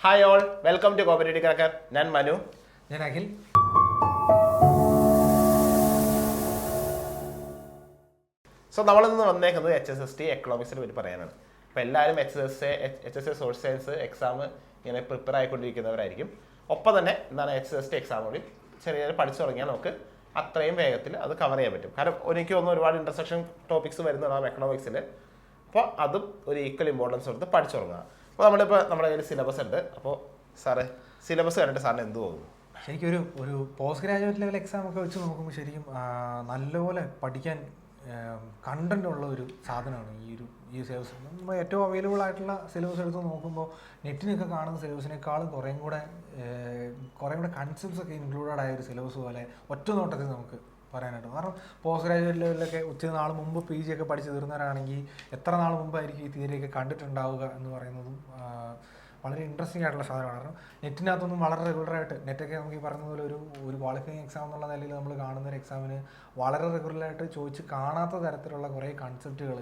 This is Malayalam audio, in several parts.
Hi all, welcome to competitive cracker. ഞാൻ മനു. ഞാൻ അഖിൽ. സോ നമ്മളിന്ന് വന്നേക്കുന്നത് HSST എക്കണോമിക്സിനെ പറ്റി പറയാനാണ്. അപ്പോൾ എല്ലാവരും HSS സോഷ്യൽ സയൻസ് എക്സാം ഇങ്ങനെ പ്രിപ്പയർ ആയിക്കൊണ്ടിരിക്കുന്നവരായിരിക്കും. ഒപ്പം തന്നെ എന്താണ് HSST എക്സാം കൂടി ചെറിയ പഠിച്ചു തുടങ്ങിയാൽ നമുക്ക് അത്രയും വേഗത്തിൽ അത് കവർ ചെയ്യാൻ പറ്റും. കാരണം എനിക്ക് തോന്നുന്നു ഒരുപാട് ഇൻ്റർസെക്ഷൻ ടോപ്പിക്സ് വരുന്നതാണ് എക്കണോമിക്സിൽ. അപ്പോൾ അതും ഒരു ഈക്വൽ ഇമ്പോർട്ടൻസ് കൊടുത്ത് പഠിച്ചു തുടങ്ങുക. അപ്പോൾ നമ്മളിപ്പോൾ നമ്മുടെ കയ്യിൽ സിലബസ് ഉണ്ട്. അപ്പോൾ സാറ് സിലബസ് കണ്ടിട്ട് സാറിന് എന്ത് തോന്നുന്നു? ശരിക്കും ഒരു പോസ്റ്റ് ഗ്രാജുവേറ്റ് ലെവൽ എക്സാം ഒക്കെ വെച്ച് നോക്കുമ്പോൾ ശരിക്കും നല്ലപോലെ പഠിക്കാൻ കണ്ടന്റ് ഉള്ള ഒരു സാധനമാണ് ഈ സിലബസ്. നമ്മൾ ഏറ്റവും അവൈലബിൾ ആയിട്ടുള്ള സിലബസ് എടുത്ത് നോക്കുമ്പോൾ നെറ്റിനൊക്കെ കാണുന്ന സിലബസിനേക്കാളും കുറേ കൂടെ കൺസെപ്റ്റ്സ് ഒക്കെ ഇൻക്ലൂഡഡ് ആയ ഒരു സിലബസ് പോലെ ഒറ്റ നോട്ടത്തിൽ നമുക്ക് പറയാനായിട്ട്. കാരണം പോസ്റ്റ് ഗ്രാജുവേറ്റ് ലെവലിലൊക്കെ ഒത്തിരി നാൾ മുമ്പ് PG ഒക്കെ പഠിച്ച് തീർന്നവരാണെങ്കിൽ എത്ര നാൾ മുമ്പായിരിക്കും ഈ തിയറിയൊക്കെ കണ്ടിട്ടുണ്ടാവുക എന്ന് പറയുന്നതും വളരെ ഇൻട്രസ്റ്റിംഗ് ആയിട്ടുള്ള സാധനമാണ്. കാരണം നെറ്റിനകത്തൊന്നും വളരെ റെഗുലറായിട്ട് നെറ്റൊക്കെ നമുക്ക് ഈ പറഞ്ഞ പോലെ ഒരു ക്വാളിഫയിങ് എക്സാം എന്നുള്ള നിലയിൽ നമ്മൾ കാണുന്ന ഒരു എക്സാമിന് വളരെ റെഗുലറായിട്ട് ചോദിച്ച് കാണാത്ത തരത്തിലുള്ള കുറേ കൺസെപ്റ്റുകൾ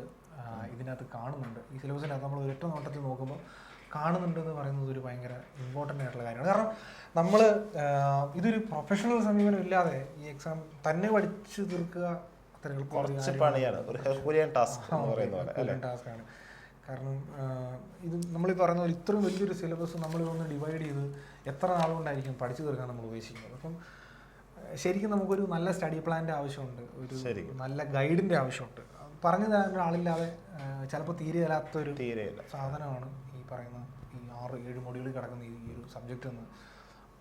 ഇതിനകത്ത് കാണുന്നുണ്ട്. ഈ സിലബസിനകത്ത് നമ്മൾ ഒരൊറ്റ നോട്ടത്തിൽ നോക്കുമ്പോൾ കാണുന്നുണ്ടെന്ന് പറയുന്നത് ഒരു ഭയങ്കര ഇമ്പോർട്ടൻ്റ് ആയിട്ടുള്ള കാര്യമാണ്. കാരണം നമ്മൾ ഇതൊരു പ്രൊഫഷണൽ സമീപനം ഇല്ലാതെ ഈ എക്സാം തന്നെ പഠിച്ചു തീർക്കുക അത്ര ടാസ്ക്കാണ്. കാരണം ഇത് നമ്മളീ പറയുന്ന പോലെ ഇത്രയും വലിയൊരു സിലബസ് നമ്മളിതൊന്ന് ഡിവൈഡ് ചെയ്ത് എത്ര നാളുകൊണ്ടായിരിക്കും പഠിച്ചു തീർക്കാൻ നമ്മൾ ഉദ്ദേശിക്കുന്നത്. അപ്പം ശരിക്കും നമുക്കൊരു നല്ല സ്റ്റഡി പ്ലാൻ്റെ ആവശ്യമുണ്ട്, ഒരു നല്ല ഗൈഡിൻ്റെ ആവശ്യമുണ്ട്. പറഞ്ഞു തരാൻ ഒരാളില്ലാതെ ചിലപ്പോൾ തീരെ തരാത്തൊരു സാധനമാണ് ഈ പറയുന്ന ഈ 6-7 മൊഡ്യൂളിൽ കിടക്കുന്ന ഈ ഒരു സബ്ജക്റ്റ് എന്ന്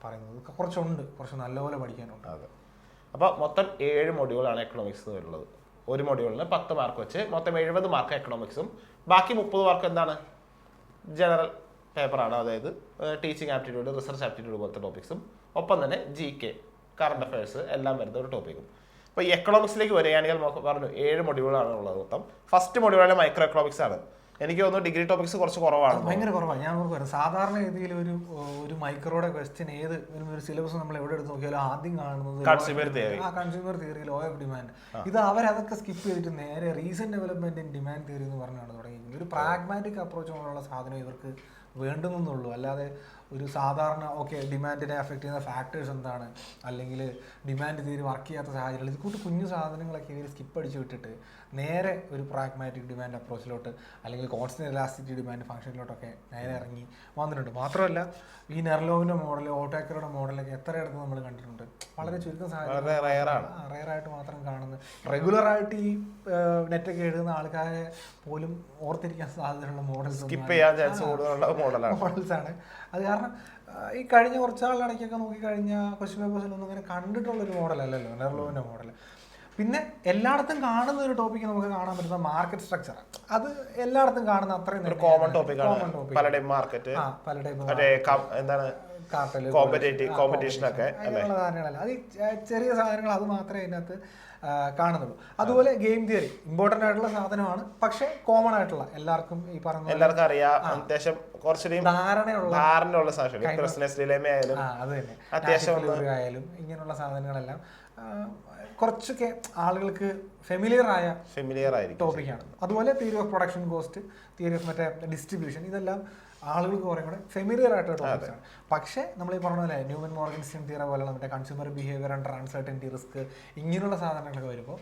പറയുന്നത്. കുറച്ച് നല്ലപോലെ പഠിക്കാനുണ്ട്. അതെ. അപ്പോൾ മൊത്തം 7 മൊഡ്യൂളാണ് എക്കണോമിക്സ് ഉള്ളത്. ഒരു മൊഡ്യൂളിന് 10 മാർക്ക് വെച്ച് മൊത്തം 70 മാർക്ക് എക്കണോമിക്സും ബാക്കി 30 മാർക്ക് എന്താണ് ജനറൽ പേപ്പറാണ്. അതായത് ടീച്ചിങ് ആപ്റ്റിറ്റ്യൂഡ്, റിസർച്ച് ആപ്റ്റിറ്റ്യൂഡ് പോലത്തെ ടോപ്പിക്സും ഒപ്പം തന്നെ GK കറണ്ട് അഫയേഴ്സ് എല്ലാം വരുന്ന ഒരു ടോപ്പിക്കും. അപ്പോൾ ഈ എക്കണോമിക്സിലേക്ക് വരികയാണെങ്കിൽ നമുക്ക് പറഞ്ഞു 7 മൊഡ്യൂളാണ് ഉള്ളത്. മൊത്തം ഫസ്റ്റ് മൊഡ്യൂളാണ് മൈക്രോ എക്കണോമിക്സ് ആണ്. എനിക്ക് തോന്നുന്നു ഡിഗ്രി ടോപ്പിക്സ് കുറച്ച് കുറവാണ്, ഭയങ്കര കുറവാണ്. ഞാൻ നോക്കുവാണ് സാധാരണ രീതിയിൽ ഒരു മൈക്രോയുടെ ക്വസ്റ്റ്യൻ ഒരു സിലബസ് നമ്മൾ എവിടെ എടുത്ത് നോക്കിയാലും ആദ്യം കാണുന്നത് consumer theory, law of demand. ഇത് അവരതൊക്കെ സ്കിപ്പ് ചെയ്തിട്ട് നേരെ recent development in demand theory എന്ന് പറഞ്ഞാണ് തുടങ്ങിയിരിക്കുന്നത്. ഒരു പ്രാഗ്മാറ്റിക് അപ്രോച്ച് പോലുള്ള സാധനം ഇവർക്ക് വേണ്ടുന്നുള്ളൂ. അല്ലാതെ ഒരു സാധാരണ ഡിമാൻഡിനെ അഫക്റ്റ് ചെയ്യുന്ന ഫാക്ടേഴ്സ് എന്താണ്, അല്ലെങ്കിൽ ഡിമാൻഡ് തിയറി വർക്ക് ചെയ്യാത്ത സാഹചര്യങ്ങൾ, ഇത് കുഞ്ഞു സാധനങ്ങളൊക്കെ ഇവർ സ്കിപ്പ് അടിച്ച് വിട്ടിട്ട് നേരെ ഒരു പ്രാഗ്മാറ്റിക് ഡിമാൻഡ് അപ്രോച്ചിലോട്ട് അല്ലെങ്കിൽ കോൺസ്റ്റന്റ് ഇലാസ്റ്റിസിറ്റി ഡിമാൻഡ് ഫംഗ്ഷനിലോട്ടൊക്കെ നേരെ ഇറങ്ങി വന്നിട്ടുണ്ട്. മാത്രമല്ല ഈ നെർലോവിൻ്റെ മോഡൽ, ഓട്ടോക്കറുടെ മോഡലൊക്കെ എത്രയിടത്ത് നമ്മൾ കണ്ടിട്ടുണ്ട്. വളരെ ചുരുക്കം സാഹചര്യം റയറായിട്ട് മാത്രം കാണുന്നത്. റെഗുലറായിട്ട് ഈ നെറ്റൊക്കെ എഴുതുന്ന ആൾക്കാരെ പോലും ഓർത്തിരിക്കാൻ സാധ്യതയുള്ള മോഡൽസാണ്. അത് കാരണം ഈ കഴിഞ്ഞ കുറച്ചാളിടയ്ക്കൊക്കെ നോക്കിക്കഴിഞ്ഞാൽ ക്വസ്റ്റ്യൻ പേപ്പേഴ്സിലൊന്നും അങ്ങനെ കണ്ടിട്ടുള്ളൊരു മോഡലല്ലല്ലോ നെർലോവിൻ്റെ മോഡൽ. പിന്നെ എല്ലായിടത്തും കാണുന്ന ഒരു ടോപ്പിക്ക് നമുക്ക് കാണാൻ പറ്റുന്ന മാർക്കറ്റ് സ്ട്രക്ചർ. അത് എല്ലായിടത്തും കാണുന്ന അത്രയും കോമൺ ടോപ്പിക്. അത് ചെറിയ സാധനങ്ങൾ അത് മാത്രമേ അതിനകത്ത് കാണുന്നുള്ളൂ. അതുപോലെ ഗെയിം തിയറി ഇമ്പോർട്ടൻ്റ് ആയിട്ടുള്ള സാധനമാണ്, പക്ഷെ കോമൺ ആയിട്ടുള്ള എല്ലാവർക്കും ഈ പറഞ്ഞ എല്ലാവർക്കും അറിയാം, അത്യാവശ്യം ധാരണയുള്ള ആയാലും ഇങ്ങനെയുള്ള സാധനങ്ങളെല്ലാം കുറച്ചൊക്കെ ആളുകൾക്ക് ഫെമിലിയർ ആയിരിക്കും ടോപ്പിക്കാണ്. അതുപോലെ theory of production cost, theory of distribution, ഇതെല്ലാം ആളുകൾക്ക് കുറേ കൂടെ ഫെമിലിയർ ആയിട്ടുള്ള ടോപ്പിക്സാണ്. പക്ഷേ നമ്മൾ ഈ പറഞ്ഞ പോലെ ന്യൂമൻ മോർഗൻസ്റ്റൈൻ തിയറി പോലെയുള്ള consumer behaviour and uncertainty risk ഇങ്ങനെയുള്ള സാധനങ്ങളൊക്കെ വരുമ്പോൾ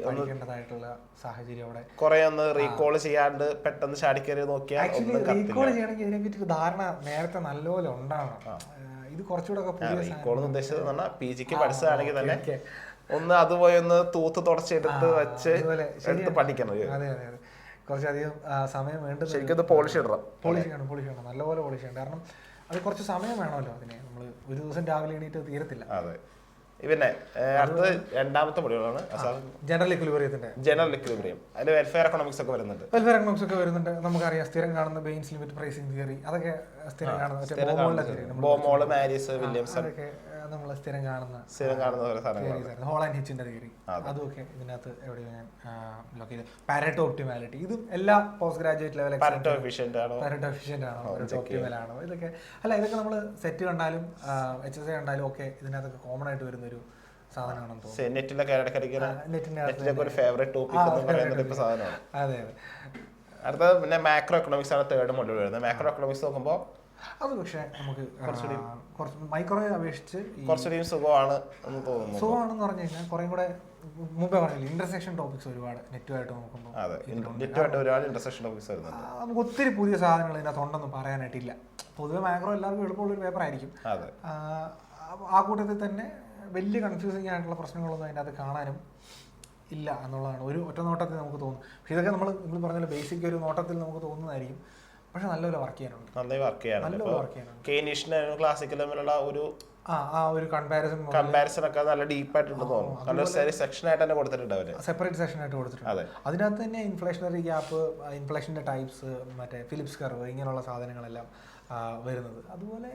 പഠിക്കേണ്ടതായിട്ടുള്ള സാഹചര്യം അവിടെ കുറെ ഒന്ന് റീകോൾ ചെയ്യാണ്ട് പെട്ടെന്ന് ചാടിക്കറി നോക്കിയാൽ റീകോൾ ചെയ്യണമെങ്കിൽ ഇതിനെപ്പറ്റി ഒരു ധാരണ നേരത്തെ നല്ലപോലെ ഉണ്ടാവണം. ഇത് കുറച്ചുകൂടെ PGക്ക് പഠിച്ചതാണെങ്കിൽ തന്നെ ഒന്ന് അതുപോയി ഒന്ന് തൂത്ത് തുടച്ചെടുത്ത് വെച്ച് എടുത്ത് പഠിക്കണം. അതെ, കുറച്ചധികം സമയം വേണ്ടത്. ശരിക്കും പോളിഷ് ചെയ്യണം, നല്ലപോലെ പോളിഷ് ചെയ്യണം. കാരണം അത് കുറച്ച് സമയം വേണമല്ലോ അതിനെ. നമ്മൾ ഒരു ദിവസം രാവിലെ എണീറ്റ് തീരത്തില്ല. അതെ. പിന്നെ അടുത്തത് രണ്ടാമത്തെ മൊഡ്യൂളാണ് ജനറൽ ഇക്വിലിബ്രിയം. അതിൽ വെൽഫെയർ എക്കണോമിക്സ് ഒക്കെ വരുന്നുണ്ട്. നമുക്കറിയാം സ്ഥിരം കാണുന്ന ബെയിൻസ് ലിമിറ്റ് പ്രൈസിംഗ് തിയറി, അതൊക്കെ സ്ഥിരം കാണുന്ന നമ്മൾ സ്ഥിരം കാണുന്ന ഹോൾ ആൻഡ് ഹിച്ചിന്റെ തിയറി, അതുമൊക്കെ ഇതിനകത്ത് എവിടെയോ ഞാൻ ലോക്ക് ചെയ്ത്. പാരറ്റോ ഒപ്റ്റിമാലിറ്റി, ഇതും എല്ലാ post graduate level Pareto efficient ആണോ, ഒപ്റ്റിമൽ ആണോ, ഇതൊക്കെ നമ്മൾ സെറ്റ് കണ്ടാലും HSA കണ്ടാലും ഒക്കെ ഇതിനകത്തൊക്കെ കോമൺ ആയിട്ട് വരുന്നൊരു സാധനമാണെന്ന് തോന്നുന്നു. അതെ. അടുത്തത് പിന്നെ മാക്രോ എക്കണോമിക്സ് ആണ് തേർഡ് മൊഡ്യൂൾ വരുന്നത്. മാക്രോ എക്കണോമിക്സ് നോക്കുമ്പോൾ അത് പക്ഷേ നമുക്ക് കുറച്ച് മൈക്രോയെ അപേക്ഷിച്ച് കുറച്ചുകൂടി സുഖമാണ് എന്ന് തോന്നുന്നു. സുഖമാണെന്ന് പറഞ്ഞു കഴിഞ്ഞാൽ കുറേ കൂടെ മുമ്പേ പറഞ്ഞില്ല ഇന്റർസെക്ഷൻ ടോപ്പിക്സ് ഒരുപാട് നെറ്റുമായിട്ട് നോക്കുമ്പോൾ നെറ്റുമായിട്ട് ഒരുപാട് ഇന്റർസെക്ഷൻ ടോപ്പിക്സ് വരുന്നുണ്ട്. നമുക്ക് ഒത്തിരി പുതിയ സാധനങ്ങൾ ഇതിനകത്ത് ഉണ്ടെന്ന് പറയാനായിട്ടില്ല. പൊതുവെ മാക്രോ എല്ലാവർക്കും എളുപ്പമുള്ളൊരു പേപ്പർ ആയിരിക്കും. ആ കൂട്ടത്തിൽ തന്നെ വലിയ കൺഫ്യൂസിങ് ആയിട്ടുള്ള പ്രശ്നങ്ങളൊന്നും അതിനകത്ത് കാണാനും ഇല്ല എന്നുള്ളതാണ് ഒരു ഒറ്റ നോട്ടത്തിൽ നമുക്ക് തോന്നുന്നു. പക്ഷെ ഇതൊക്കെ നമ്മൾ പറഞ്ഞ ബേസിക് ഒരു നോട്ടത്തിൽ നമുക്ക് തോന്നുന്നതായിരിക്കും. പക്ഷെ നല്ലൊരു വർക്ക് ചെയ്യാനുണ്ട്, നന്നായി വർക്ക് ചെയ്യാനുണ്ട്. ക്ലാസിക്കൽ തമ്മിലുള്ള ഒരു കമ്പാരിസൺ ഒക്കെ നല്ല ഡീപ്പായിട്ടുണ്ട് തോന്നുന്നു. നല്ലൊരു സെക്ഷൻ ആയിട്ട് തന്നെ കൊടുത്തിട്ടുണ്ട് അവര്, സെപ്പറേറ്റ് സെക്ഷൻ ആയിട്ട് കൊടുത്തിട്ടുണ്ട്. അതിനകത്ത് തന്നെ ഇൻഫ്ലേഷണറി ഗ്യാപ്പ്, ഇൻഫ്ലേഷന്റെ ടൈപ്സ്, മറ്റേ ഫിലിപ്സ് കർവ്, ഇങ്ങനെയുള്ള സാധനങ്ങളെല്ലാം വരുന്നത്. അതുപോലെ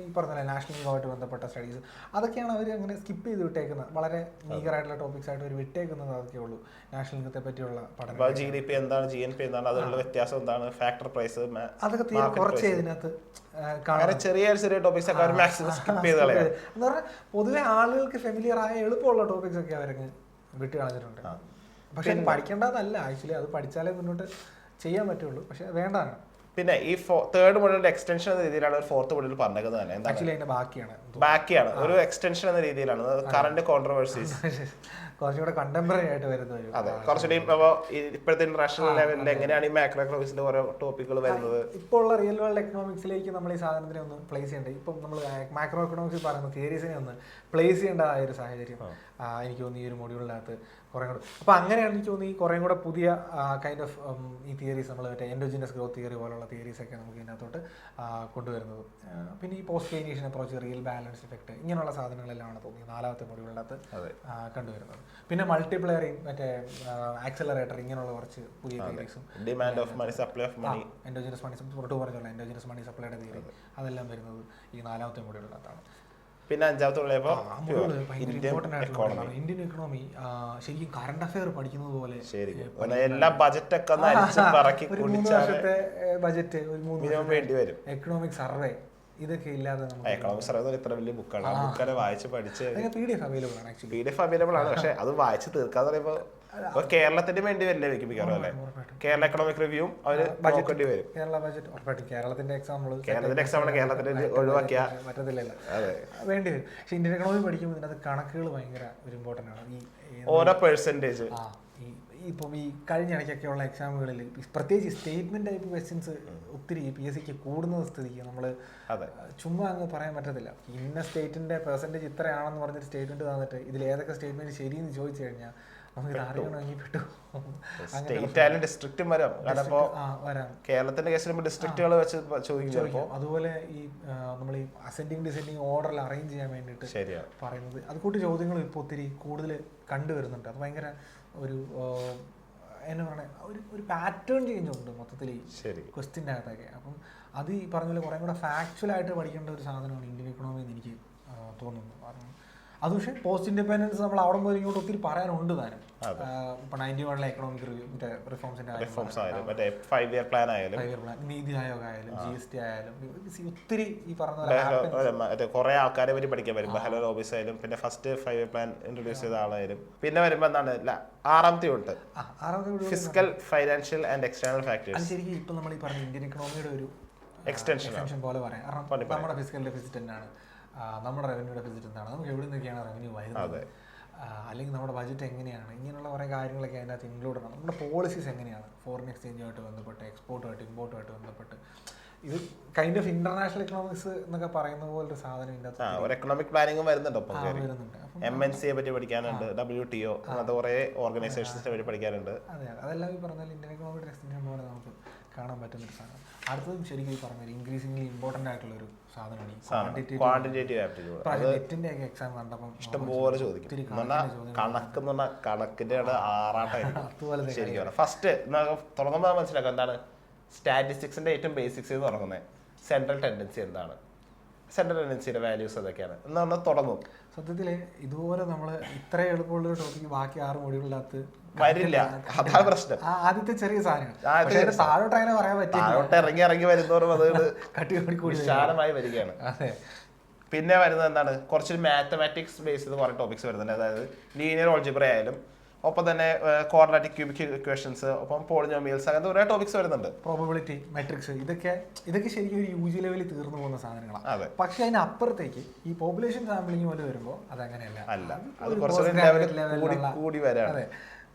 ഈ പറഞ്ഞ നാഷണൽ ഇൻകവുമായിട്ട് ബന്ധപ്പെട്ട സ്റ്റഡീസ് അതൊക്കെയാണ് അവർ അങ്ങനെ സ്കിപ്പ് ചെയ്ത് വിട്ടേക്കുന്നത്. വളരെ മീഗറായിട്ടുള്ള ടോപ്പിക്സ് ആയിട്ട് അവർ വിട്ടേക്കുന്നത് അതൊക്കെ ഉള്ളൂ. നാഷണൽ ഇൻകത്തെ പറ്റിയുള്ള പഠനം, GDP എന്താണ്, GNP എന്താണ്, അതിനുള്ള വ്യത്യാസം എന്താണ്, ഫാക്ടർ പ്രൈസ്, അതൊക്കെ തീരെ കുറച്ച് ഇതിനകത്ത് ചെറിയ ചെറിയ ടോപ്പിക്സ് ഒക്കെ അവർ മാക്സിമം സ്കിപ്പ് ചെയ്ത് കളയാം. എന്ന് പറഞ്ഞാൽ പൊതുവെ ആളുകൾക്ക് ഫെമിലിയർ ആയ എളുപ്പമുള്ള ടോപ്പിക്സ് ഒക്കെ അവരങ്ങ് വിട്ട് കളഞ്ഞിട്ടുണ്ട്. പക്ഷെ അത് പഠിക്കേണ്ടതല്ല ആക്ച്വലി, അത് പഠിച്ചാലേ മുന്നോട്ട് ചെയ്യാൻ പറ്റുള്ളൂ. പക്ഷെ വേണ്ടാണ്. പിന്നെ ഈ തേർഡ് മൊഡ്യൂളിന്റെ എക്സ്റ്റൻഷൻ എന്ന രീതിയിലാണ് ഒരു ഫോർത്ത് മൊഡ്യൂൾ പറഞ്ഞത് തന്നെ. അതിന്റെ ബാക്കിയാണ് ഒരു എക്സ്റ്റൻഷൻ എന്ന രീതിയിലാണ് കറന്റ് കോൺട്രവേഴ്സീസ് കുറച്ചുകൂടെ കണ്ടംപററി ആയിട്ട് വരുന്നത്. അതെ, കുറച്ചുകൂടി ഇപ്പോഴത്തെ ഇന്റർനാഷണൽ ലെവലിൽ എങ്ങനെയാണ് ഈ മാക്രോ എക്കണോമിക്സിന്റെ ഓരോ ടോപ്പിക്കുകൾ വരുന്നത്. ഇപ്പോൾ ഉള്ള റിയൽ വേൾഡ് എക്കണോമിക്സിലേക്ക് നമ്മൾ ഈ സാധനത്തിനെ ഒന്ന് പ്ലേസ് ചെയ്യേണ്ടത്. ഇപ്പം നമ്മൾ മാക്രോ എക്കണോമിക്സിൽ പറയുന്ന തിയറീസിനെ ഒന്ന് പ്ലേസ് ചെയ്യേണ്ടതായ ഒരു സാഹചര്യം എനിക്ക് തോന്നുന്നു ഈ ഒരു മൊഡ്യൂളിനകത്ത് കുറേ കൂടെ. അപ്പോൾ അങ്ങനെയാണ് എനിക്ക് തോന്നുന്നു ഈ കുറേ കൂടെ പുതിയ കൈൻഡ് ഓഫ് ഈ തിയറീസ്, നമ്മൾ മറ്റേ എൻഡോജിനസ് ഗ്രോത്ത് തിയറി പോലുള്ള തിയറീസൊക്കെ നമുക്ക് ഇതിനകത്തോട്ട് കൊണ്ടുവരുന്നത്. പിന്നെ ഈ post Keynesian approach, real balance effect, ഇങ്ങനെയുള്ള സാധനങ്ങളെല്ലാം തോന്നി നാലാമത്തെ മൊഡ്യൂളിനകത്ത് കണ്ടുവരുന്നത്. പിന്നെ മൾട്ടിപ്ലയർ, മറ്റേ ആക്സലറേറ്റർ, ഇങ്ങനെയുള്ള കുറച്ച് പുതിയ തിയറീസും, demand of money, supply of money, endogenous money പറഞ്ഞല്ലോ, എൻഡോജിനസ് മണി സപ്ലൈയുടെ തിയറി, അതെല്ലാം വരുന്നത് ഈ നാലാമത്തെ മൊഡ്യൂളിനകത്താണ്. പിന്നെ അഞ്ചാമത്തെ ഇന്ത്യൻ എക്കണോമി ശരിക്കും കറണ്ട് അഫെയർ പഠിക്കുന്നത് പോലെ എല്ലാ ബജറ്റൊക്കെ ഒരു 3 വർഷത്തെ ബജറ്റ്, ഒരു 3 വേണ്ടി വരും. എക്കണോമിക് സർവേ ഇതൊക്കെ ഇല്ലാതെ എക്കണോമിക്സ് സർവേ ഇത്ര വലിയ ബുക്കാണ്. ആ ബുക്കാരെ വായിച്ച് പഠിച്ച് PDF അവൈലബിൾ ആണ്. ആക്ച്വലി PDF അവൈലബിൾ ആണ്. പക്ഷെ അത് വായിച്ച് തീർക്കാന്ന് പറയുമ്പോൾ കേരളത്തിന് വേണ്ടി വരില്ലേ മിക്കവാറും അല്ലേ? കേരള എക്കണോമിക് റിവ്യൂവും അവര് നോക്കേണ്ടി വരും. കേരള ബജറ്റ് ഉറപ്പായിട്ടും കേരളത്തിന്റെ എക്സാം കേരളത്തിന്റെ ഒഴിവാക്കിയ പറ്റത്തില്ലല്ലോ, വേണ്ടി വരും. പക്ഷെ ഇന്ത്യൻ എക്കണോമി പഠിക്കുമ്പോൾ ഇതിനകത്ത് കണക്കുകൾ ഭയങ്കര ഒരു ഇമ്പോർട്ടൻ്റ് ആണ്. ഈ ഓരോ പെർസെന്റേജ് ഇപ്പം ഈ കഴിഞ്ഞ ഇടയ്ക്കൊക്കെയുള്ള എക്സാമുകളിൽ പ്രത്യേകിച്ച് സ്റ്റേറ്റ്മെന്റ് ടൈപ്പ് ക്വസ്റ്റ്യൻസ് ഒത്തിരി PSC കൂടുന്നത് സ്ഥിതിക്ക് നമ്മൾ ചുമ്മാ അങ്ങ് പറയാൻ പറ്റത്തില്ല. ഇന്ന സ്റ്റേറ്റിന്റെ പെർസെന്റേജ് ഇത്രയാണെന്ന് പറഞ്ഞൊരു സ്റ്റേറ്റ്മെന്റ് തന്നിട്ട് ഇതിൽ ഏതൊക്കെ സ്റ്റേറ്റ്മെന്റ് ശരിയെന്ന് ചോദിച്ചു കഴിഞ്ഞാൽ നമുക്ക് അറിയണമെങ്കിൽ പെട്ടു. ഡിസ്ട്രിക്റ്റും വരാം. കേരളത്തിന്റെ കേസിൽ ഡിസ്ട്രിക്റ്റുകൾ വെച്ച് ചോദിക്കും. അതുപോലെ ഈ നമ്മൾ ഈ അസെൻഡിങ് ഡിസെൻഡിങ് ഓർഡറിൽ അറേഞ്ച് ചെയ്യാൻ വേണ്ടിയിട്ട് പറയുന്നത്, അതുകൂട്ട് ചോദ്യങ്ങളും ഇപ്പോൾ ഒത്തിരി കൂടുതൽ കണ്ടുവരുന്നുണ്ട്. അത് ഭയങ്കര ഒരു എന്നാ പറയുക, ഒരു പാറ്റേൺ ചേഞ്ച് ഉണ്ട് മൊത്തത്തിൽ ഈ ക്വസ്റ്റ്യൻ്റെ അകത്തൊക്കെ. അപ്പം അത് ഈ പറഞ്ഞ പോലെ കുറേ കൂടെ ഫാക്ച്വലായിട്ട് പഠിക്കേണ്ട ഒരു സാധനമാണ് ഇന്ത്യൻ എക്കണോമി എന്ന് എനിക്ക് തോന്നുന്നു. കാരണം അത് പക്ഷേ പോസ്റ്റ് ഇൻഡിപെൻഡൻസ് നമ്മൾ അവിടെ പോയി ഇങ്ങോട്ട് ഒത്തിരി പറയാനുണ്ട് താനും. ഇപ്പൊ 91 എക്കണോമിക് റിവ്യൂ, മറ്റേ റിഫോംസിന്റെ നീതി ആയോഗ് ആയാലും GST ആയാലും ഒത്തിരി ഈ പറഞ്ഞ കുറെ ആൾക്കാരെ പറ്റി പഠിക്കാൻ വരും. ഹെലോ ഓഫീസ് ആയാലും പിന്നെ ഫസ്റ്റ് 5 ഇയർ പ്ലാൻ ഇൻട്രൊഡ്യൂസ് ചെയ്ത ആളായാലും പിന്നെ വരുമ്പോ എന്താണ് ആറാമത്തെ ഉണ്ട് physical, financial and external factors. അത് ശരിക്കും ഇപ്പൊ നമ്മൾ ഈ പറഞ്ഞ ഇന്ത്യൻ എക്കണോമിയുടെ ഒരു എക്സ്റ്റൻഷൻ പോലെ പറയാം. കാരണം നമ്മുടെ ഫിസിക്കൽ ഡെഫിസിറ്റ് എന്താണ്, നമ്മുടെ റവന്യൂ ഡെഫിസിറ്റ് എന്താണ്, നമുക്ക് എവിടെ നിന്നൊക്കെയാണ് റവന്യൂ വരുന്നത്, അല്ലെങ്കിൽ നമ്മുടെ ബജറ്റ് എങ്ങനെയാണ്, ഇങ്ങനെയുള്ള കുറേ കാര്യങ്ങളൊക്കെ അതിനകത്ത് ഇൻക്ലൂഡ് ആണ്. നമ്മുടെ പോളിസീസ് എങ്ങനെയാണ് ഫോറിൻ എക്സ്ചേഞ്ചുമായിട്ട് ബന്ധപ്പെട്ട്, എക്സ്പോർട്ടുമായിട്ട് ഇമ്പോർട്ടുമായിട്ട് ബന്ധപ്പെട്ട്. ഇത് കൈൻഡ് ഓഫ് ഇന്റർനാഷണൽ എക്കണോമിക്സ് എന്നൊക്കെ പറയുന്ന പോലൊരു സാധനം ഒരു എക്കണോമിക് പ്ലാനിങ് വരുന്നുണ്ട്. MNCയെ പറ്റി പഠിക്കാനുണ്ട്, WTO അങ്ങനത്തെ കുറേ ഓർഗനൈസേഷൻസിനെ പറ്റി പഠിക്കാനുണ്ട്. അതെ, അതെല്ലാം ഈ പറഞ്ഞാൽ ഇന്ത്യൻ എക്കണോമിക് എക്സ്റ്റൻഷൻ പോലെ നമുക്ക് കാണാൻ പറ്റുന്നൊരു സാധനം. അടുത്തതും ശരിക്കും ഈ പറഞ്ഞാൽ ഇൻക്രീസിംഗ്ലി ഇമ്പോർട്ടൻ്റ് ആയിട്ടുള്ളൊരു സാധനമാണ് നെറ്റിന്റെ ഒക്കെ എക്സാം കണ്ടപ്പോൾ ഇഷ്ടംപോലെ ചോദിക്കും. കണക്കിന്റെ ആറാട്ടായിരിക്കും. ഫസ്റ്റ് തുടങ്ങുമ്പോൾ മനസ്സിലാക്കാം എന്താണ് സ്റ്റാറ്റിസ്റ്റിക്സിന്റെ ഏറ്റവും ബേസിക്സ് എന്ന് തുടങ്ങുന്നത്. സെൻട്രൽ ടെൻഡൻസി എന്താണ്, സെൻട്രൽ ടെൻഡൻസിയുടെ വാല്യൂസ് അതൊക്കെയാണ് എന്ന് പറഞ്ഞാൽ തുടങ്ങും. സത്യത്തിൽ ഇതുപോലെ നമ്മൾ ഇത്ര എളുപ്പമുള്ളൊരു ടോപ്പിക്ക് ബാക്കി 6 മൊഡ്യൂളിനകത്ത് വരില്ല. അതാണ് പ്രശ്നം. ആദ്യത്തെ ചെറിയ സാധനം താഴോട്ട് അങ്ങനെ പറയാൻ പറ്റില്ല. ഇറങ്ങി വരുന്നതോറും അത് വിശാലമായി വരികയാണ്. പിന്നെ വരുന്നത് എന്താണ് കുറച്ചൊരു മാത്തമാറ്റിക്സ് ബേസ് ചെയ്ത് കുറെ ടോപ്പിക്സ് വരുന്നുണ്ട്. അതായത് ലീനിയർ ഓൾജിബ്ര ആയാലും ഒപ്പം തന്നെ ക്വാഡ്രാറ്റിക് ക്യൂബിക് ഇക്വേഷൻസ്, ഒപ്പം പോളിനോമിയൽസ്, അങ്ങനത്തെ കുറേ ടോപ്പിക്സ് വരുന്നുണ്ട്. പ്രോബബിലിറ്റി, മെട്രിക്സ്, ഇതൊക്കെ ശരിക്കും ഒരു യു ജി ലെവലിൽ തീർന്നു പോകുന്ന സാധനങ്ങളാണ്. അതെ. പക്ഷെ അതിനപ്പുറത്തേക്ക് ഈ പോപ്പുലേഷൻ സാമ്പിളിംഗ് പോലെ വരുമ്പോൾ അതങ്ങനെയല്ല. അത് കുറച്ചുകൂടി കൂടി വരാണ്.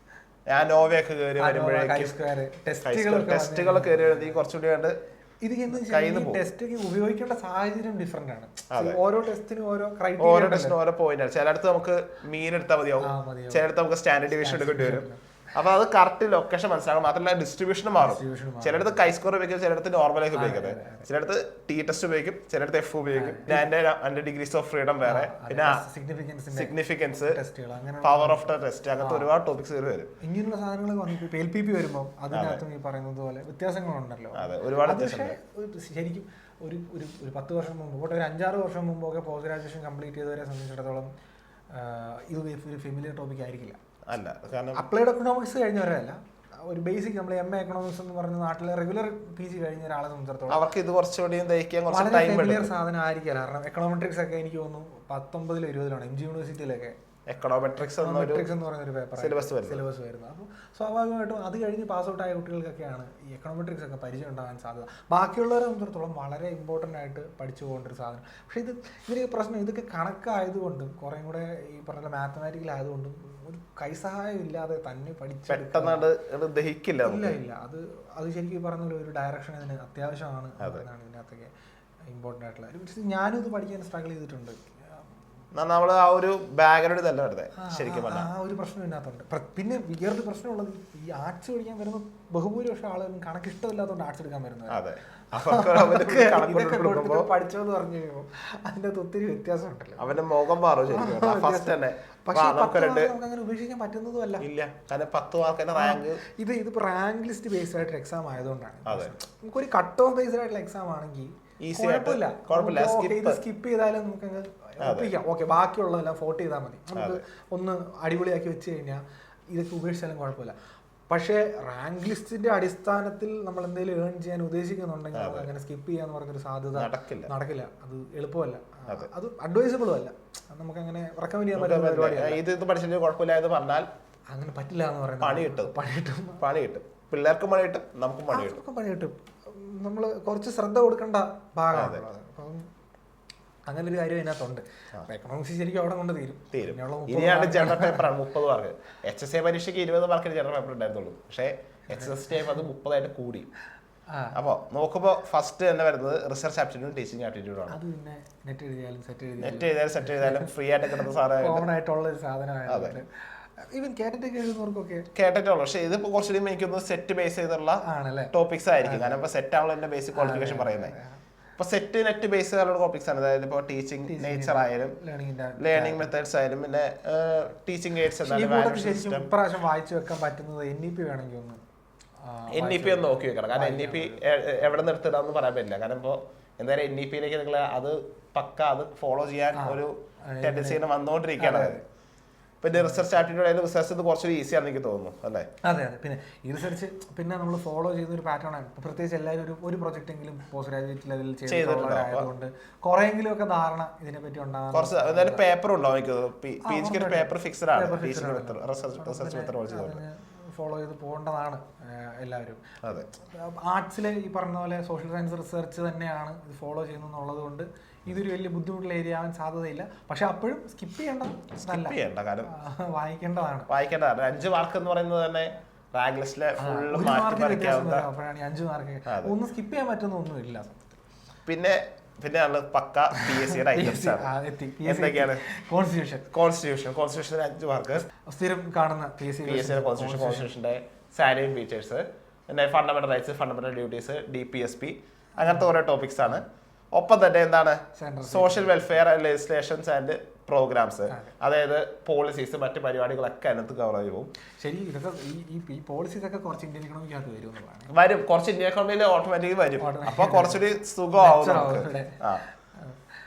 ഞാൻ നോവയൊക്കെ കയറി വരുമ്പോഴേക്കും ടെസ്റ്റുകൾ കയറി വരുന്നത് കുറച്ചുകൂടി കണ്ട് ഇത് ടെസ്റ്റ് ഉപയോഗിക്കേണ്ട സാഹചര്യം ഡിഫറെന്റ് ആണ്. ഓരോ ടെസ്റ്റിനും ഓരോ ടെസ്റ്റിനും ഓരോ പോയിന്റ് ആണ്. ചിലയിടത്ത് നമുക്ക് മീൻ എടുത്താൽ മതിയാവും, ചിലയിടത്ത് നമുക്ക് സ്റ്റാൻഡേർഡ് ഡിവിഷൻ എടുക്കേണ്ടി വരും. അപ്പൊ അത് കറക്റ്റ് ലൊക്കേഷൻ മനസ്സിലാക്കണം. മാത്രമല്ല ഡിസ്ട്രിബ്യൂഷൻ മാറും. ചിലയിടത്ത് കൈസ്കോർ ഉപയോഗിക്കും, ചിലയിടത്ത് നോർമലായിട്ട് ഉപയോഗിക്കുന്നത്, ചിലയിടത്ത് ടി ടെസ്റ്റ് ഉപയോഗിക്കും, ചിലയിടത്ത് എഫ് ഉപയോഗിക്കും. അതിന്റെ ഡിഗ്രീസ് ഓഫ് ഫ്രീഡം വേറെ, പിന്നെ significance, power of the test, അങ്ങനത്തെ ഒരുപാട് ടോപ്പിക്സ് വരും. ഇങ്ങനെയുള്ള സാധനങ്ങൾ എൽ പി പി വരുമ്പോൾ അതിനകത്തും ഈ പറയുന്നത് പോലെ വ്യത്യാസങ്ങളുണ്ടല്ലോ. ഒരുപാട് ശരിക്കും ഒരു 10 വർഷം മുമ്പ്, ഒരു 5-6 വർഷം മുമ്പൊക്കെ പോസ്റ്റ് ഗ്രാജുവേഷൻ കംപ്ലീറ്റ് ചെയ്തവരെ സംബന്ധിച്ചിടത്തോളം ഇത് ഒരു ഫെമിലിയർ ടോപ്പിക് ആയിരിക്കില്ല. അല്ല, കാരണം അപ്ലൈഡ് എക്കണോമിക്സ് കഴിഞ്ഞവരല്ല, ഒരു ബേസിക് നമ്മൾ MA എക്കണോമിക്സ് എന്ന് പറഞ്ഞ നാട്ടിലെ റെഗുലർ PG കഴിഞ്ഞ ഒരാളെ സംബന്ധിച്ചിടത്തോളം അവർക്ക് ഇത് കുറച്ചുകൂടി വളരെ ഫെമിലിയർ സാധനം ആയിരിക്കില്ല. കാരണം എക്കണോമെട്രിക്സ് ഒക്കെ എനിക്ക് തോന്നുന്നു 19-20 MG യൂണിവേഴ്സിറ്റിയിലൊക്കെ എക്കണോമെട്രിക്സ് എന്ന് പറയുന്ന ഒരു പേപ്പർ സിലബസ് വരുന്നത്. അപ്പോൾ സ്വാഭാവികമായിട്ടും അത് കഴിഞ്ഞ് പാസ് ഔട്ട് ആയ കുട്ടികൾക്കൊക്കെയാണ് ഈ എക്കണോമെട്രിക്സ് ഒക്കെ പരിചയം ഉണ്ടാകാൻ സാധ്യത. ബാക്കിയുള്ളവരെ സംബന്ധിച്ചിടത്തോളം വളരെ ഇമ്പോർട്ടൻ്റ് ആയിട്ട് പഠിച്ചു പോകേണ്ട ഒരു സാധനം. പക്ഷേ ഇതിന് പ്രശ്നം ഇതൊക്കെ കണക്കായതുകൊണ്ടും കുറേ കൂടെ ഈ പറഞ്ഞ മാത്തമാറ്റിക്കൽ ആയതുകൊണ്ടും ഒരു കൈസഹായം ഇല്ലാതെ തന്നെ ദഹിക്കില്ല. ഇല്ല, അത് ശരിക്കും പറഞ്ഞ ഒരു ഡയറക്ഷൻ ഇതിന് അത്യാവശ്യമാണ് എന്നാണ് ഇതിനകത്തൊക്കെ ഇമ്പോർട്ടൻ്റ് ആയിട്ടുള്ള. ഞാനും ഇത് പഠിക്കാൻ സ്ട്രഗിൾ ചെയ്തിട്ടുണ്ട്. നമ്മള് ആ ഒരു ബാക്ക്ഗ്രൗണ്ട് തന്നെ വെറുതെ ശരിക്കും ആ ഒരു പ്രശ്നം ഇതിനകത്തുണ്ട്. പിന്നെ വേറൊരു പ്രശ്നമുള്ളത് ഈ ആർട്സ് പഠിക്കാൻ വരുന്ന ബഹുഭൂരിപക്ഷം ആളുകളും കണക്ക് ഇഷ്ടമില്ലാത്തതുകൊണ്ട് ആർട്സ് എടുക്കാൻ വരുന്നത്. പഠിച്ചോന്ന് പറഞ്ഞു കഴിയുമ്പോൾ അതിന്റെ ഒത്തിരി വ്യത്യാസം ഉണ്ടല്ലോ. അവന്റെ മുഖം മാറും ശരിക്കും. പക്ഷെ നമുക്ക് അങ്ങനെ ഉപേക്ഷിക്കാൻ പറ്റുന്നതും അല്ല. ഇതിപ്പോ റാങ്ക് ലിസ്റ്റ് ബേസ്ഡ് ആയിട്ട് എക്സാം ആയതുകൊണ്ടാണ്. നമുക്കൊരു കട്ട് ഓഫ് ബേസ്ഡ് ആയിട്ടുള്ള എക്സാം ആണെങ്കിൽ കുഴപ്പമില്ല, ഇത് സ്കിപ്പ് ചെയ്താലും നമുക്ക് ഒപ്പിക്കാം. ഓക്കെ, ബാക്കിയുള്ളതെല്ലാം ഫോട്ട് ചെയ്താൽ മതി. നമുക്ക് ഒന്ന് അടിപൊളിയാക്കി വെച്ച് കഴിഞ്ഞാൽ ഇതൊക്കെ ഉപേക്ഷിച്ചാലും കുഴപ്പമില്ല. പക്ഷേ റാങ്ക് ലിസ്റ്റിന്റെ അടിസ്ഥാനത്തിൽ നമ്മൾ എന്തെങ്കിലും ഏൺ ചെയ്യാൻ ഉദ്ദേശിക്കുന്നുണ്ടെങ്കിൽ അങ്ങനെ സ്കിപ്പ് ചെയ്യാന്ന് പറഞ്ഞൊരു സാധ്യത നടക്കില്ല. അത് എളുപ്പമല്ല, അത് അഡ്വൈസബിളും അല്ല. നമുക്ക് അങ്ങനെ റെക്കമെൻഡ് ചെയ്യാൻ പറ്റുന്ന പരിപാടിയല്ല. പറഞ്ഞാൽ അങ്ങനെ പറ്റില്ല എന്ന് പറയുന്നത്. പണി കിട്ടും, പിള്ളേർക്കും പണി കിട്ടും, നമുക്കും പണി കിട്ടും. നമ്മൾ കുറച്ച് ശ്രദ്ധ കൊടുക്കേണ്ട ഭാഗമാണ്. അപ്പം അങ്ങനെ ഒരു കാര്യം അതിനകത്തുണ്ട്. എക്കണോമിക്സ് ശരിക്കും അവിടെ കൊണ്ട് തീരും. ഇനിയാണ് ജനറൽ പേപ്പറാണ് 30 മാർക്ക്. HSA പരീക്ഷയ്ക്ക് 20 മാർക്കിന് ജനറൽ പേപ്പർ ഉണ്ടായിരുന്നുള്ളൂ. പക്ഷേ HST അത് 30 കൂടി. അപ്പോൾ നോക്കുമ്പോൾ ഫസ്റ്റ് തന്നെ വരുന്നത് റിസർച്ച് ആപ്റ്റിറ്റ്യൂഡും ടീച്ചിങ് ആപ്റ്റിറ്റ്യൂഡും ആണ്. അത് പിന്നെ നെറ്റ് എഴുതിയാലും സെറ്റ് ചെയ്താലും ഫ്രീ ആയിട്ട് കിട്ടുന്ന സാധനമായിട്ടുള്ള ഈവൻ കേട്ടിട്ടുള്ളൂ. പക്ഷേ ഇതിപ്പോൾ കുറച്ചുകൂടി എനിക്കൊന്ന് സെറ്റ് ബേസ് ചെയ്തുള്ള ടോപ്പിക്സ് ആയിരിക്കും. കാരണം ഇപ്പോൾ സെറ്റ് ആണല്ലോ എൻ്റെ ബേസിക് ക്വാളിഫിക്കേഷൻ പറയുന്നത്. ഇപ്പോൾ സെറ്റ് നെറ്റ് ബേസ് ചെയ്തുള്ള ടോപ്പിക്സ് ആണ്. അതായത് ഇപ്പോൾ ടീച്ചിങ് നേച്ചർ ആയാലും ലേണിംഗ് മെത്തേഡ്സ് ആയാലും പിന്നെ ടീച്ചിങ് എയ്ഡ്സ് ഇപ്രാവശ്യം വായിച്ചു വെക്കാൻ പറ്റുന്നത് NEP വേണമെങ്കിൽ ഒന്ന് NEP ഒന്ന് നോക്കി വെക്കണം. കാരണം NEP എവിടെ നിർത്തിടാന്ന് പറയാൻ പറ്റില്ല. കാരണം ഇപ്പോൾ എന്തായാലും NEP-യിലേക്ക് നിങ്ങൾ അത് പക്ക അത് ഫോളോ ചെയ്യാൻ ഒരു ടെൻഡൻസി വന്നുകൊണ്ടിരിക്കുകയാണ്. പിന്നെ റിസർച്ച് ആപ്റ്റിറ്റ്യൂഡ് ആയാലും റിസർച്ച് ഇത് കുറച്ചൊരു ഈസി ആണെന്ന് എനിക്ക് തോന്നുന്നു അല്ലേ? അതെ. പിന്നെ ഈ റിസർച്ച് പിന്നെ നമ്മൾ ഫോളോ ചെയ്യുന്ന ഒരു പാറ്റേൺ ആണ്. പ്രത്യേകിച്ച് എല്ലാവരും ഒരു പ്രൊജക്റ്റ് എങ്കിലും പോസ്റ്റ് ഗ്രാജുവേറ്റ് ലെവലിൽ ചെയ്തിട്ടുള്ളതുകൊണ്ട് കുറെയെങ്കിലും ഒക്കെ ധാരണ ഇതിനെ പറ്റി ഉണ്ടാകും. കുറച്ച് പേപ്പർ ഉണ്ടോ? എനിക്ക് PG ഒരു പേപ്പർ ഫിക്സഡ് ആണ്. റിസർച്ച് മെത്തഡോളജി ഫോളോ ചെയ്ത് പോകേണ്ടതാണ് എല്ലാവരും. ആർട്സിൽ ഈ പറഞ്ഞ പോലെ സോഷ്യൽ സയൻസ് റിസർച്ച് തന്നെയാണ് ഇത് ഫോളോ ചെയ്യുന്നത് കൊണ്ട് ഇതൊരു വലിയ ബുദ്ധിമുട്ടുള്ള ഏരിയ ആവാൻ സാധ്യതയില്ല. പക്ഷെ അപ്പോഴും സ്കിപ്പ് ചെയ്യേണ്ട കാര്യം വായിക്കേണ്ടതാണ്. 5 മാർക്ക് എന്ന് പറയുന്നത് തന്നെ റാങ്ക് ലിസ്റ്റിലെ അപ്പോഴാണ് 5 മാർക്ക്. ഒന്നും സ്കിപ്പ് ചെയ്യാൻ പറ്റുന്ന ഒന്നും ഇല്ല. പിന്നെ പക്ക PSC എന്തൊക്കെയാണ്? കോൺസ്റ്റിറ്റ്യൂഷൻ 5 മാർക്ക് സ്ഥിരം കാണുന്ന കോൺസ്റ്റിറ്റ്യൂഷന്റെ സാലറി ഫീച്ചേഴ്സ്, പിന്നെ fundamental rights, fundamental duties, DPSP അങ്ങനത്തെ ഓരോ ടോപ്പിക്സ് ആണ്. ഒപ്പം തന്നെ എന്താണ് social welfare legislations and programmes, അതായത് പോളിസീസ് മറ്റു പരിപാടികളൊക്കെ അതിനകത്ത് കവർ ചെയ്യും. ശരി, ഇതൊക്കെ ഈ പോളിസീസ് ഒക്കെ കുറച്ച് ഇന്ത്യൻ എക്കണോമിക്കകത്ത് വരും. കുറച്ച് ഇന്ത്യൻ എക്കണോമിയിൽ ഓട്ടോമാറ്റിക് വരും. അപ്പൊ കുറച്ചൊരു സുഖമാവും.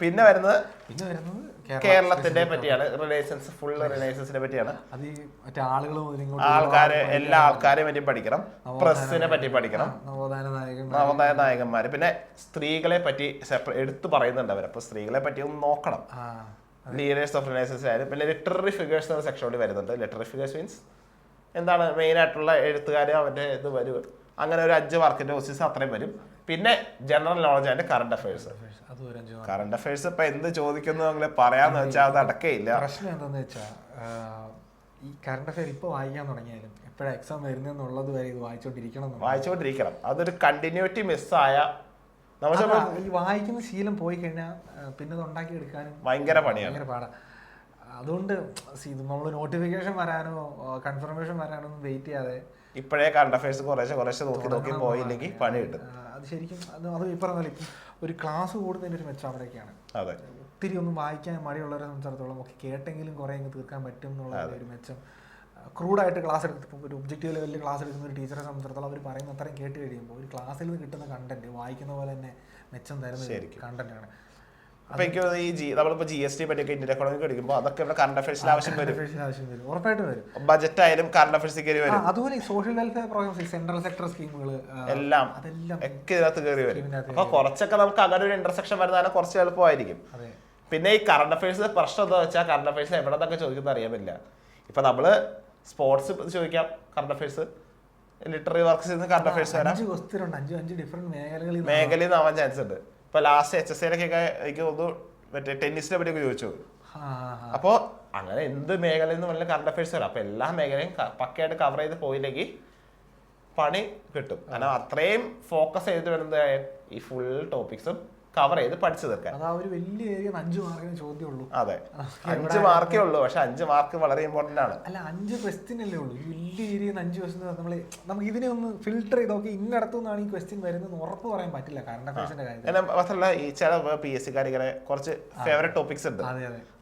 പിന്നെ വരുന്നത് കേരളത്തിന്റെ പറ്റിയാണ്. ഫുൾ റിനൈസൻസിനെ പറ്റിയാണ്. എല്ലാ ആൾക്കാരെയും പറ്റി പഠിക്കണം. പ്രസ്സിനെ പറ്റി പഠിക്കണം. നവോത്ഥാന നായകന്മാര്, പിന്നെ സ്ത്രീകളെ പറ്റി എടുത്തു പറയുന്നുണ്ട് അവർ. അപ്പൊ സ്ത്രീകളെ പറ്റി ഒന്ന് നോക്കണം. ലീഡേഴ്സ് ഓഫ് റിനൈസൻസ് ആയാലും പിന്നെ ലിറ്റററി ഫിഗേഴ്സ് എന്ന സെക്ഷനോട് വരുന്നുണ്ട്. ലിറ്റററി ഫിഗേഴ്സ് മീൻസ് എന്താണ് മെയിൻ ആയിട്ടുള്ള എഴുത്തുകാർ അവരുടെ ഇത് വരും. അങ്ങനെ ഒരു 5 മാർക്കിന്റെ ക്വസ്റ്റ്യൻസ് അത്രയും വരും. പിന്നെ general knowledge and current affairs. Current affairs ഇപ്പൊ എന്ത് ചോദിക്കുന്നു അങ്ങനെ പറയാന്ന് വെച്ചാൽ അത് അടക്കയില്ല. പ്രശ്നം എന്താന്ന് വെച്ചാൽ ഈ കറണ്ട് അഫയർ ഇപ്പൊ വായിക്കാൻ തുടങ്ങിയാലും എപ്പോഴാണ് എക്സാം വരുന്നെന്നുള്ളത് വരെ ഇത് വായിച്ചോണ്ടിരിക്കണം. അതൊരു കണ്ടിന്യൂറ്റി മിസ്സായ ഈ വായിക്കുന്ന ശീലം പോയി കഴിഞ്ഞാൽ പിന്നെ അത് ഉണ്ടാക്കി എടുക്കാനും ഭയങ്കര പാടാ. അതുകൊണ്ട് നമ്മൾ നോട്ടിഫിക്കേഷൻ വരാനോ കൺഫർമേഷൻ വരാനോ ഒന്നും വെയിറ്റ് ചെയ്യാതെ ഇപ്പോഴേ കറണ്ട് അഫയേഴ്സ് കുറേശ്ശെ നോക്കി പോയില്ലെങ്കിൽ പണി കിട്ടും. അത് ശരിക്കും അത് ഈ പറഞ്ഞാൽ ഇപ്പം ഒരു ക്ലാസ് കൂടുന്നതിൻ്റെ ഒരു മെച്ചം അവിടേക്കാണ്. അതെ, ഒത്തിരി ഒന്നും വായിക്കാൻ മടിയുള്ളവരെ സംബന്ധിച്ചിടത്തോളം ഒക്കെ കേട്ടെങ്കിലും കുറേ അങ്ങ് തീർക്കാൻ പറ്റും എന്നുള്ള ഒരു മെച്ചം. ക്രൂഡായിട്ട് ക്ലാസ് എടുക്കും, ഒരു ഒബ്ജക്റ്റീവ് ലെവലിൽ ക്ലാസ് എടുക്കുന്ന ഒരു ടീച്ചറെ സംബന്ധിച്ചിടത്തോളം അവർ പറയുന്ന അത്രയും കേട്ട് കഴിയുമ്പോൾ ഒരു ക്ലാസ്സിൽ നിന്ന് കിട്ടുന്ന കണ്ടന്റ് വായിക്കുന്ന പോലെ തന്നെ മെച്ചം തരുന്ന കണ്ടന്റാണ്. അപ്പൊ എനിക്ക് നമ്മളിപ്പോ GST പറ്റിയൊക്കെ ഇന്ത്യൻ എക്കോണമി പഠിക്കുമ്പോൾ അതൊക്കെ ഇവിടെ കറണ്ട് അഫയേഴ്സിൽ ആവശ്യം വരും, ഉറപ്പായിട്ട് വരും. ബജറ്റ് ആയാലും കറണ്ട് അഫയേഴ്സ് കയറി വരും. അതുപോലെ social welfare programmes, central sector സ്കീമുകൾ എല്ലാം ഒക്കെ ഇതിനകത്ത് കയറി വരും. അപ്പൊ കുറച്ചൊക്കെ നമുക്ക് അങ്ങനെ ഒരു ഇന്റർസെക്ഷൻ വരുന്നതാണ് കുറച്ച് എളുപ്പമായിരിക്കും. പിന്നെ ഈ കറണ്ട് അഫയേഴ്സ് പ്രശ്നം എന്താ വെച്ചാൽ കറണ്ട് അഫയേഴ്സ് എവിടെ നിന്നൊക്കെ ചോദിക്കുന്നത് അറിയാൻ പറ്റില്ല. ഇപ്പൊ നമ്മള് സ്പോർട്സ് ചോദിക്കാം current affairs, literary works current affairs വരാം, മേഖലയിൽ നിന്ന് ആവാൻ ചാൻസ് ഉണ്ട്. ഇപ്പൊ ലാസ്റ്റ് HSAയിലൊക്കെ എനിക്ക് തോന്നുന്നു മറ്റേ ടെന്നീസിനെ പറ്റിയൊക്കെ ചോദിച്ചു. അപ്പോൾ അങ്ങനെ എന്ത് മേഖലയിൽ നിന്ന് വളരെ കറണ്ട് അഫയേഴ്സ് വരാം. അപ്പൊ എല്ലാ മേഖലയും പക്കയായിട്ട് കവർ ചെയ്ത് പോയില്ലെങ്കിൽ പണി കിട്ടും. കാരണം അത്രയും ഫോക്കസ് ചെയ്ത് വരുന്നത് ഈ ഫുൾ ടോപ്പിക്സും കവർ ചെയ്ത് പഠിച്ചു തീർക്കാൻ. വലിയ ഏരിയ 5 മാർക്കിന് ചോദ്യമുള്ളൂ. അതെ, 5 മാർക്കേ ഉള്ളൂ. പക്ഷെ 5 മാർക്ക് വളരെ ഇമ്പോർട്ടന്റ് ആണ്. അല്ല, 5 ക്വസ്റ്റ്യൻ അല്ലേ ഉള്ളൂ. വലിയ ഏരിയ 5 ക്വസ്റ്റ്യൻ നമ്മൾ ഇതിനെ ഒന്ന് ഫിൽട്ടർ ചെയ്ത് നോക്കി ഇന്നടത്തു നിന്നാണ് ഈ ക്വസ്റ്റ്യൻ വരുന്നത് ഉറപ്പ് പറയാൻ പറ്റില്ല കറണ്ട് അഫയേഴ്സിന്റെ കാര്യം. മാത്രമല്ല ഈ ചില PSC കാരികളെ കുറച്ച് ഫേവറേറ്റ് ടോപ്പിക്സ് ഉണ്ട്,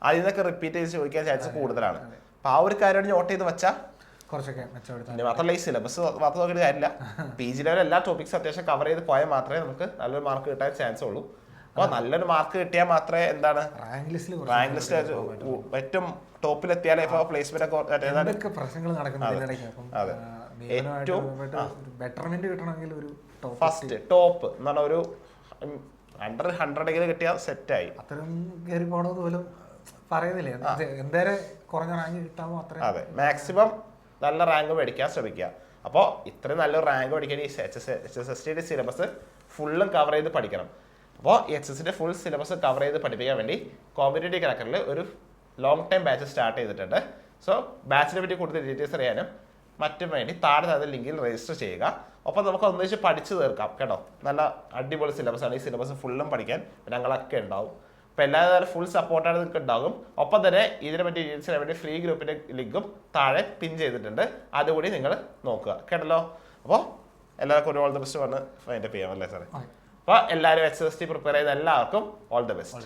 അതിൽ നിന്നൊക്കെ റിപ്പീറ്റ് ചെയ്ത് ചോദിക്കാൻ ചാൻസ് കൂടുതലാണ്. അപ്പൊ ആ ഒരു കാര്യം നോട്ട് ചെയ്ത് വെച്ചാൽ കുറച്ചൊക്കെ മെച്ചപ്പെടുത്താം. മാത്രമല്ല ഈ സിലബസ് മാത്രം നോക്കിയിട്ട് കാര്യമില്ല, PG ലെവൽ എല്ലാ ടോപ്പിക്സും അത്യാവശ്യം കവർ ചെയ്ത് പോയാൽ മാത്രമേ നമുക്ക് നല്ലൊരു മാർക്ക് കിട്ടാൻ ചാൻസ് ഉള്ളൂ. അപ്പൊ നല്ലൊരു മാർക്ക് കിട്ടിയാൽ മാത്രമേ എന്താണ് റാങ്ക് ലിസ്റ്റ് ഏറ്റവും ടോപ്പിലെത്തിയാലേ ഇപ്പൊ പ്ലേസ്മെന്റ് പ്രശ്നങ്ങൾ ഫസ്റ്റ് ടോപ്പ് എന്ന് പറഞ്ഞ ഒരു അണ്ടർ 100 കിട്ടിയാൽ സെറ്റായി. അത്രയും കയറി പോകണമെന്ന് പോലും പറയുന്നില്ലേ, എന്തേരെ കുറഞ്ഞ റാങ്ക് കിട്ടാമോ അത്രയും. അതെ, മാക്സിമം നല്ല റാങ്ക് മേടിക്കാൻ ശ്രമിക്കുക. അപ്പോൾ ഇത്രയും നല്ലൊരു റാങ്ക് മേടിക്കാൻ ഈ HSST സിലബസ് ഫുള്ളും കവർ ചെയ്ത് പഠിക്കണം. അപ്പോൾ HSST ഫുൾ സിലബസ് കവർ ചെയ്ത് പഠിപ്പിക്കാൻ വേണ്ടി കോമ്പറ്റേറ്റീവ് ക്രാക്കറിൽ ഒരു ലോങ് ടൈം ബാച്ച് സ്റ്റാർട്ട് ചെയ്തിട്ടുണ്ട്. സോ ബാച്ചിനെ പറ്റി കൂടുതൽ ഡീറ്റെയിൽസ് അറിയാനും മറ്റും വേണ്ടി താഴെ അതിൽ ലിങ്കിൽ രജിസ്റ്റർ ചെയ്യുക. ഒപ്പം നമുക്ക് ഒന്നിച്ച് പഠിച്ചു തീർക്കാം കേട്ടോ. നല്ല അടിപൊളി സിലബസാണ്. ഈ സിലബസ് ഫുള്ളും പഠിക്കാൻ ഞങ്ങളൊക്കെ ഉണ്ടാവും. അപ്പോൾ എല്ലാവരും ഫുൾ സപ്പോർട്ടാണ് നിങ്ങൾക്ക് ഉണ്ടാകും. ഒപ്പം തന്നെ ഇതിനെ പറ്റി ഡീറ്റെയിൽസിന് വേണ്ടി ഫ്രീ ഗ്രൂപ്പിൻ്റെ ലിങ്കും താഴെ പിൻ ചെയ്തിട്ടുണ്ട്, അതുകൂടി നിങ്ങൾ നോക്കുക കേട്ടല്ലോ. അപ്പോൾ എല്ലാവർക്കും ഒരു ഓൾ ദ ബെസ്റ്റ് പറഞ്ഞ് ഫൈൻഡപ്പ് ചെയ്യാം അല്ലേ സാറേ. അപ്പോൾ എല്ലാവരും HSST പ്രിപ്പയർ ചെയ്ത എല്ലാവർക്കും ഓൾ ദ ബെസ്റ്റ്.